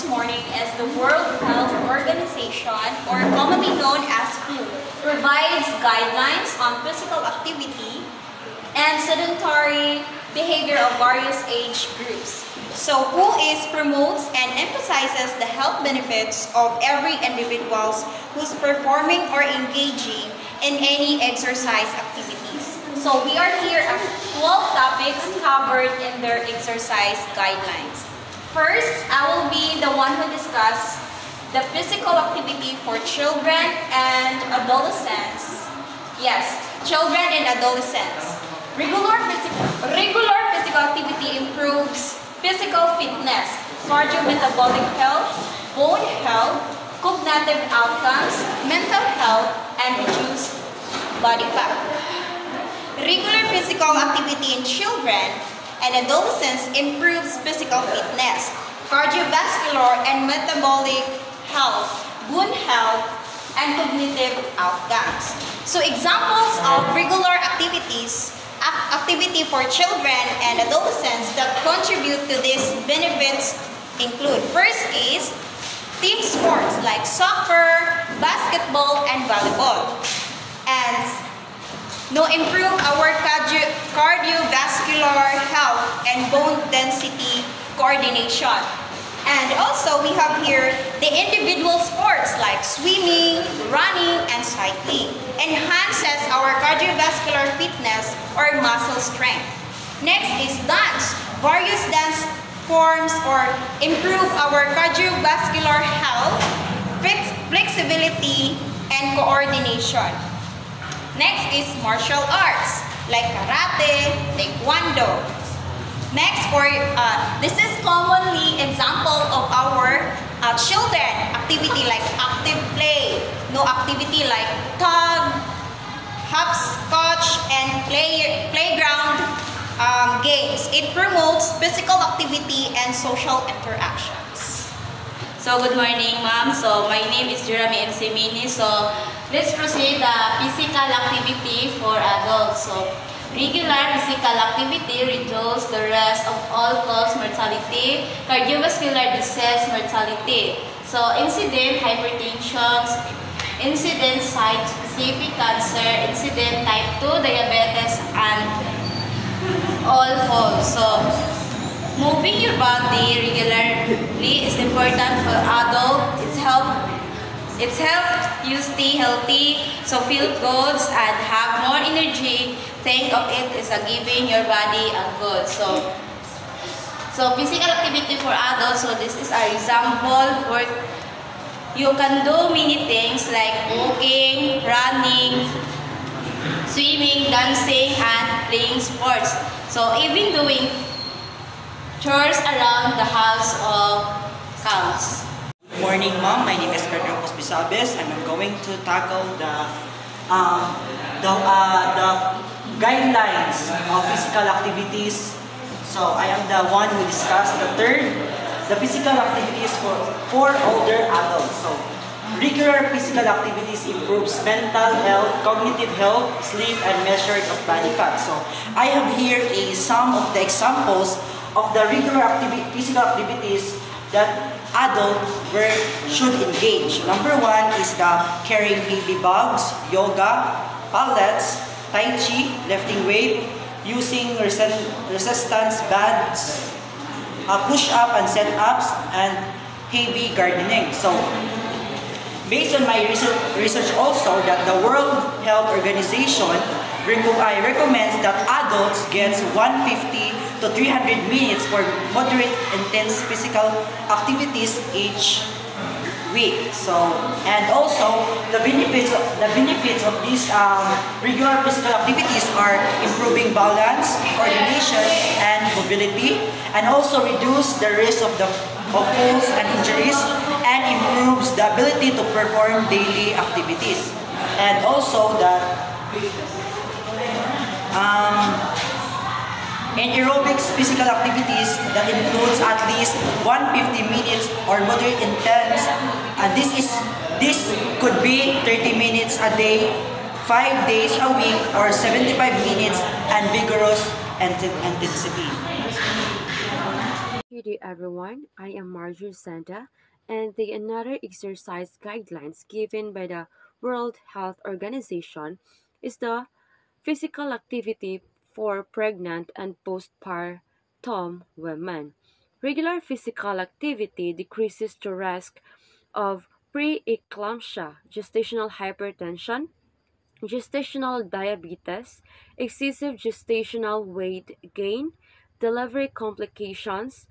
morning is the World Health Organization, or commonly known as WHO, provides guidelines on physical activity and sedentary behavior of various age groups. So WHO promotes and emphasizes the health benefits of every individual who's performing or engaging in any exercise activities. So we are here at 12 topics covered in their exercise guidelines. First, I will be the one who discuss the physical activity for children and adolescents. Yes, children and adolescents. Regular physical activity improves physical fitness, cardiometabolic health, bone health, cognitive outcomes, mental health, and reduced body fat. Regular physical activity in children and adolescents improves physical fitness, cardiovascular and metabolic health, bone health, and cognitive outcomes. So examples of regular activity for children and adolescents that contribute to these benefits include, first is team sports like soccer, basketball, and volleyball. And improve our cardiovascular health and bone density coordination. And also we have here the individual sports like swimming, running, and cycling. Enhances our cardiovascular fitness or muscle strength. Next is dance. Various dance forms or improve our cardiovascular health, flexibility, and coordination. Next is martial arts like karate, taekwondo. Next, this is commonly example of our children activity like active play, activity like tug, hopscotch, and playground games. It promotes physical activity and social interactions. So good morning, ma'am. So my name is Jeremy Ensemini. So let's proceed the physical activity for adults. So regular physical activity reduces the risk of all-cause mortality, cardiovascular disease mortality. So incident hypertension, incident site-specific cancer, incident type 2 diabetes, and all falls. So moving your body regularly is important for adults. It's help you stay healthy, so feel good and have more energy. Think of it as a giving your body a good. So physical activity for adults. So this is an example where you can do many things like walking, running, swimming, dancing, and playing sports. So even doing chores around the house counts. Good morning, ma'am. My name is Ferdinand Cospisabes, and I'm going to tackle the guidelines of physical activities. So I am the one who discussed the physical activities for older adults. So regular physical activities improves mental health, cognitive health, sleep, and measuring of body fat. So I have here some of the examples of the regular physical activities that adults should engage. Number one is the carrying heavy bags, yoga, pallets, tai chi, lifting weight, using resistance bands, push-up and set-ups, and heavy gardening. So based on my research also that the World Health Organization recommends that adults get 150 to 300 minutes for moderate intense physical activities each week. So, and also the benefits of these regular physical activities are improving balance, coordination, and mobility, and also reduce the risk of falls and injuries, and improves the ability to perform daily activities. And also in aerobics physical activities that includes at least 150 minutes or moderate intense, and this could be 30 minutes a day, 5 days a week, or 75 minutes and vigorous intensity. good day everyone. I am Marjorie Santa and the another exercise guidelines given by the World Health Organization is the physical activity for pregnant and postpartum women. Regular physical activity decreases the risk of preeclampsia, gestational hypertension, gestational diabetes, excessive gestational weight gain, delivery complications,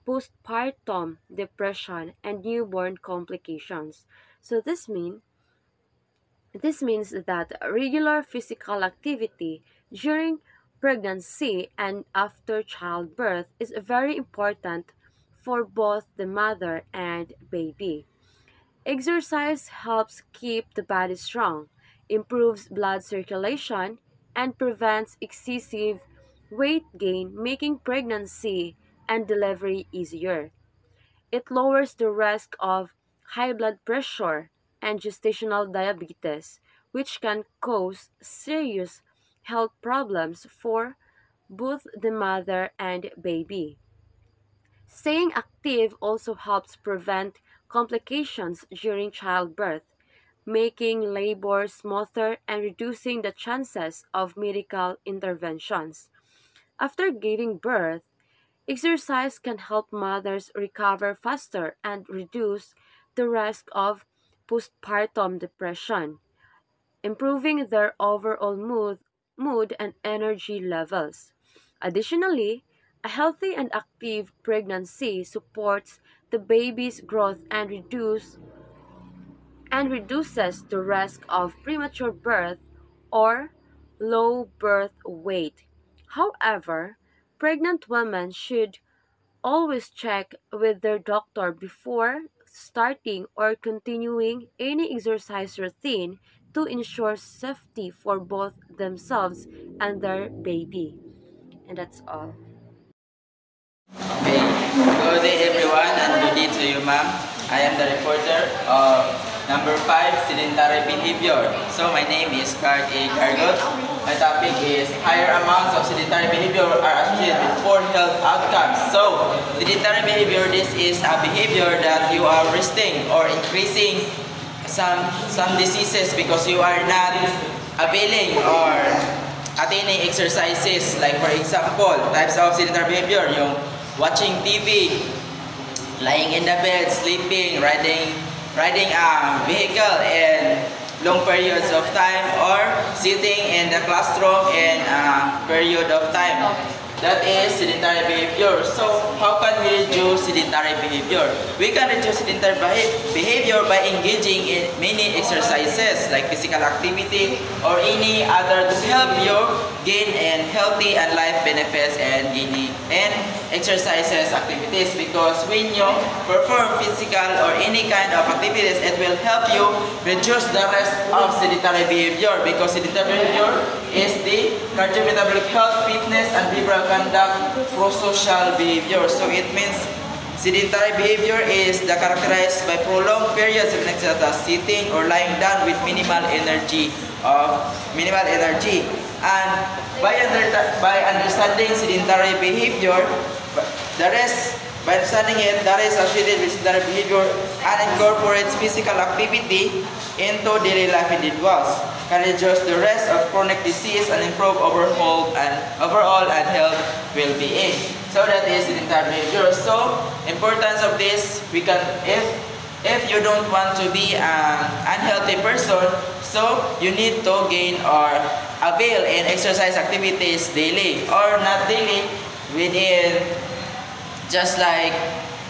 postpartum depression, and newborn complications. So this means that regular physical activity during pregnancy and after childbirth is very important for both the mother and baby. Exercise helps keep the body strong, improves blood circulation, and prevents excessive weight gain, making pregnancy and delivery easier. It lowers the risk of high blood pressure and gestational diabetes, which can cause serious health problems for both the mother and baby. Staying active also helps prevent complications during childbirth, making labor smoother and reducing the chances of medical interventions. After giving birth, exercise can help mothers recover faster and reduce the risk of postpartum depression, improving their overall mood and energy levels. Additionally, a healthy and active pregnancy supports the baby's growth and reduces the risk of premature birth or low birth weight. However, pregnant women should always check with their doctor before starting or continuing any exercise routine to ensure safety for both themselves and their baby. And that's all. Okay, good day everyone and good day to you ma'am. I am the reporter of number 5, sedentary behavior. So my name is Clark A. Gargot. My topic is higher amounts of sedentary behavior are associated with poor health outcomes. So sedentary behavior, this is a behavior that you are risking or increasing some diseases because you are not availing or attaining exercises. Like for example, types of sedentary behavior, yung watching TV, lying in the bed, sleeping, riding a vehicle in long periods of time, or sitting in the classroom in a period of time. That is sedentary behavior. So how can we reduce sedentary behavior? We can reduce sedentary behavior by engaging in many exercises like physical activity or any other to help you gain in healthy and life benefits and exercises activities, because when you perform physical or any kind of activities, it will help you reduce the rest of sedentary behavior, because sedentary behavior is the cardiometabolic health, fitness, and behavioral conduct prosocial behavior. So it means sedentary behavior is characterized by prolonged periods of sitting or lying down with minimal energy. And by understanding sedentary behavior, by understanding it, that is associated with sedentary behavior and incorporates physical activity into daily life individuals, can reduce the risk of chronic disease and improve overall and health well-being. So that is sedentary behavior. So importance of this, we can, if you don't want to be an unhealthy person, so you need to gain or avail in exercise activities daily or not daily, within just like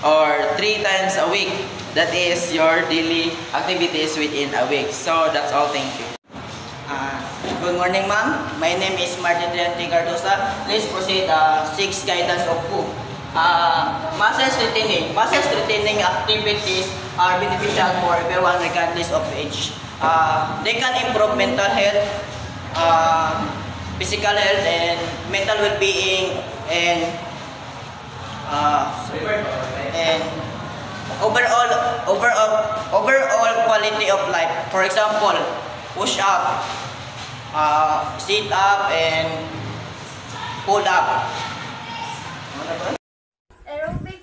or 3 times a week. That is your daily activities within a week. So that's all. Thank you. Good morning, ma'am. My name is Martin Triante Cardosa. Please proceed 6 guidance of WHO. Muscle retaining activities are beneficial for everyone regardless of age. They can improve mental health, physical health, and mental well-being, and overall quality of life. For example, push up, sit up, and pull up. Aerobic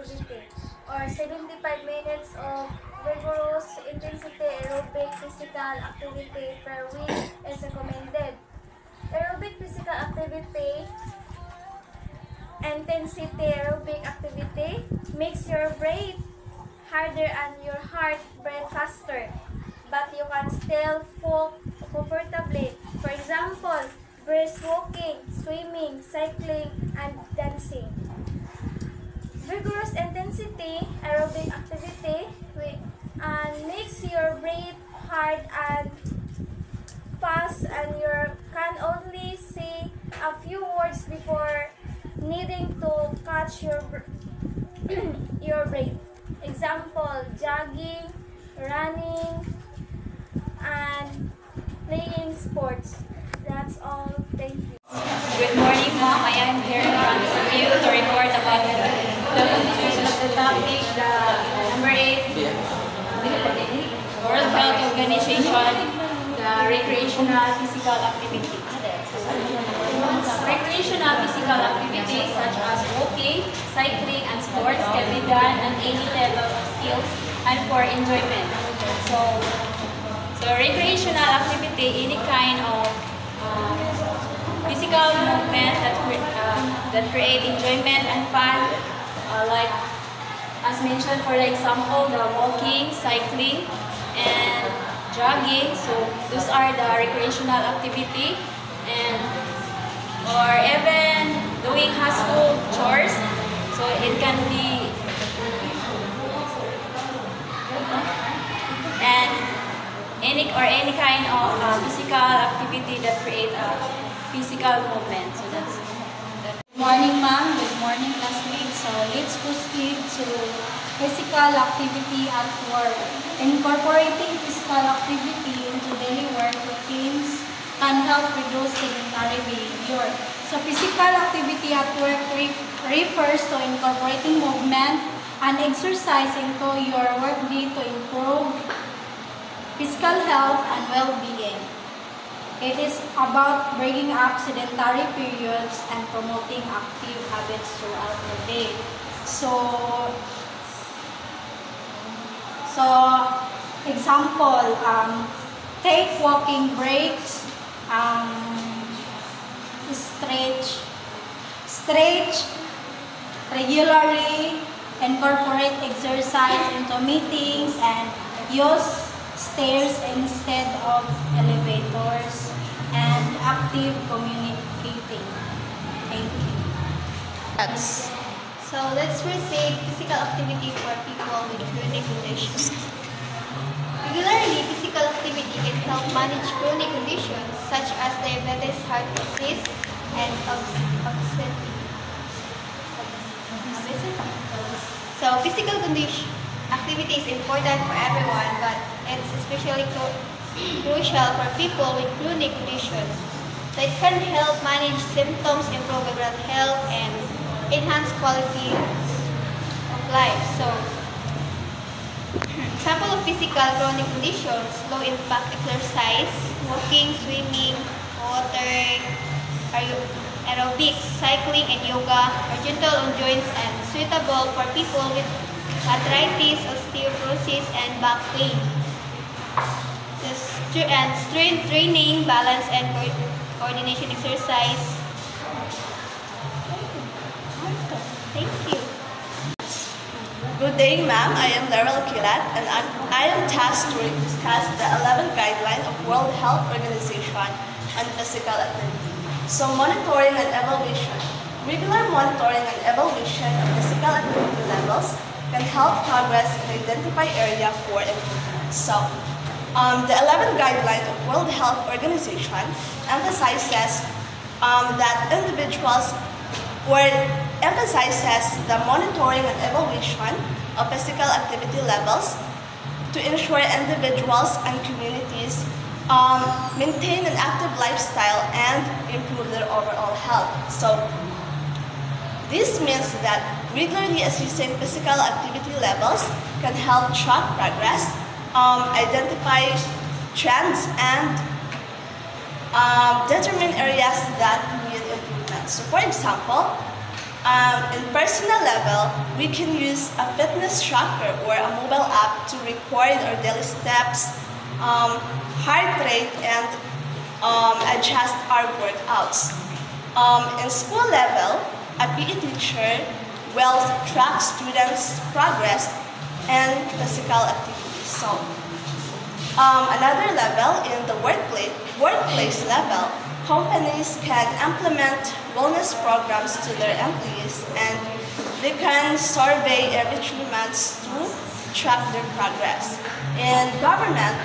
activity, or 75 minutes of vigorous intensity aerobic physical activity per week is recommended. Aerobic physical activity, intensity aerobic activity makes your breath harder and your heart beat faster, but you can still fall comfortably. For example, brisk walking, swimming, cycling, and dancing. Vigorous intensity aerobic activity makes your breath hard and fast, and you can only say a few words before needing to catch your breath. Example, jogging, running, and playing sports. That's all. Thank you. Good morning, Mom. I am here in front of you to report about the conclusion of the topic, number 8, World Health Organization, the recreational physical activity. Recreational physical activities such as walking, cycling, and sports can be done at any level of skills and for enjoyment. So recreational activity, any kind of physical movement that create enjoyment and fun, like as mentioned, for example, the walking, cycling, and jogging. So those are the recreational activity, and or even doing household chores. So it can be and any kind of physical activity that create a physical movement. So that's that. Good morning, ma'am. Good morning, classmates. So let's proceed to physical activity at work. Incorporating physical activity into daily work routines can help reduce sedentary behavior. So physical activity at work refers to incorporating movement and exercise into your workday to improve physical health and well-being. It is about breaking up sedentary periods and promoting active habits throughout the day. So example, take walking breaks, stretch regularly, incorporate exercise into meetings, and use stairs instead of elevators, and active communicating. Thank you. So let's proceed physical activity for people with chronic conditions. Regularly, physical activity can help manage chronic conditions such as diabetes, heart disease, and obesity. So physical activity is important for everyone, but it's especially crucial for people with chronic conditions. So it can help manage symptoms, improve overall health, and enhance quality of life. So example of physical chronic conditions: low impact exercise, walking, swimming, water, aerobics, cycling, and yoga are gentle on joints and suitable for people with arthritis, osteoporosis, and back pain. And strength training, balance, and coordination exercise. Thank you. Good day, ma'am. I am Laurel Kilat, and I am tasked to discuss the 11th guideline of World Health Organization on physical activity. So, monitoring and evaluation. Regular monitoring and evaluation of physical activity levels can help progress and identify area for improvement. So, the 11th guideline of World Health Organization emphasizes the monitoring and evaluation of physical activity levels to ensure individuals and communities maintain an active lifestyle and improve their overall health. So, this means that regularly assessing physical activity levels can help track progress, identify trends, and determine areas that need improvement. So, for example, In personal level, we can use a fitness tracker or a mobile app to record our daily steps, heart rate, and adjust our workouts. In school level, a PE teacher will track students' progress and physical activities. So, another level, in the workplace level, companies can implement wellness programs to their employees, and they can survey every 3 months to track their progress. In government,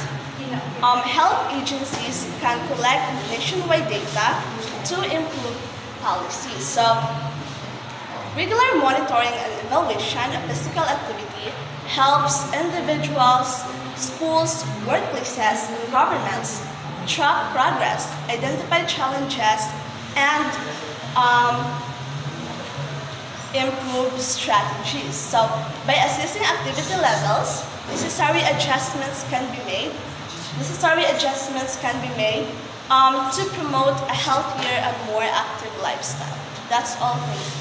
health agencies can collect nationwide data to improve policies. So, regular monitoring and evaluation of physical activity helps individuals, schools, workplaces, and governments track progress, identify challenges, and improve strategies. So, by assessing activity levels, necessary adjustments can be made to promote a healthier and more active lifestyle. That's all. Thank you.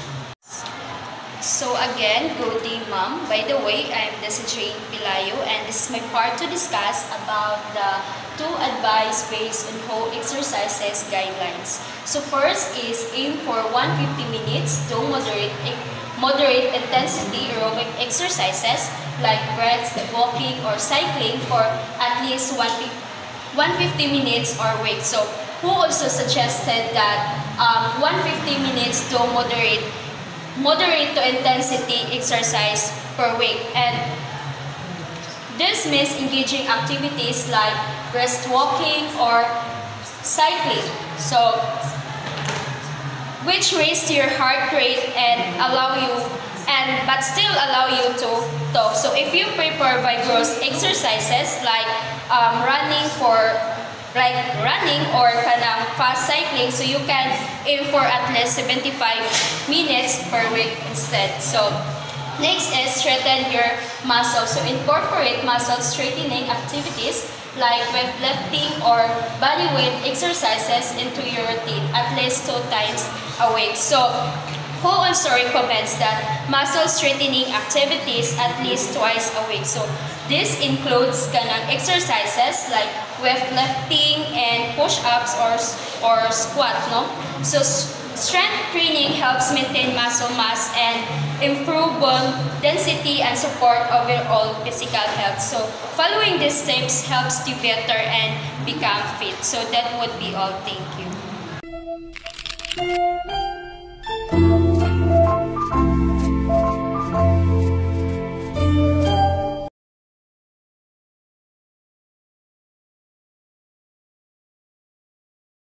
So again, good day, Ma'am. By the way, I'm Desa Jane Pilayo, and this is my part to discuss about the 2 advice based on whole exercises guidelines. So first is aim for 150 minutes to moderate intensity aerobic exercises like breaths, walking, or cycling for at least 150 minutes or week. So who also suggested that 150 minutes to moderate to intensity exercise per week, and this means engaging activities like brisk walking or cycling, so which raise your heart rate and but still allow you to talk. So if you prepare vigorous exercises like running or kanang fast cycling, so you can aim for at least 75 minutes per week instead. So next is strengthen your muscles. So incorporate muscle straightening activities like weightlifting or bodyweight exercises into your routine at least 2 times a week. So who also recommends that muscle straightening activities at least twice a week. So this includes kanang exercises like weightlifting and push-ups or squat, no? So strength training helps maintain muscle mass and improve bone density and support overall physical health. So following these steps helps you better and become fit. So that would be all. Thank you.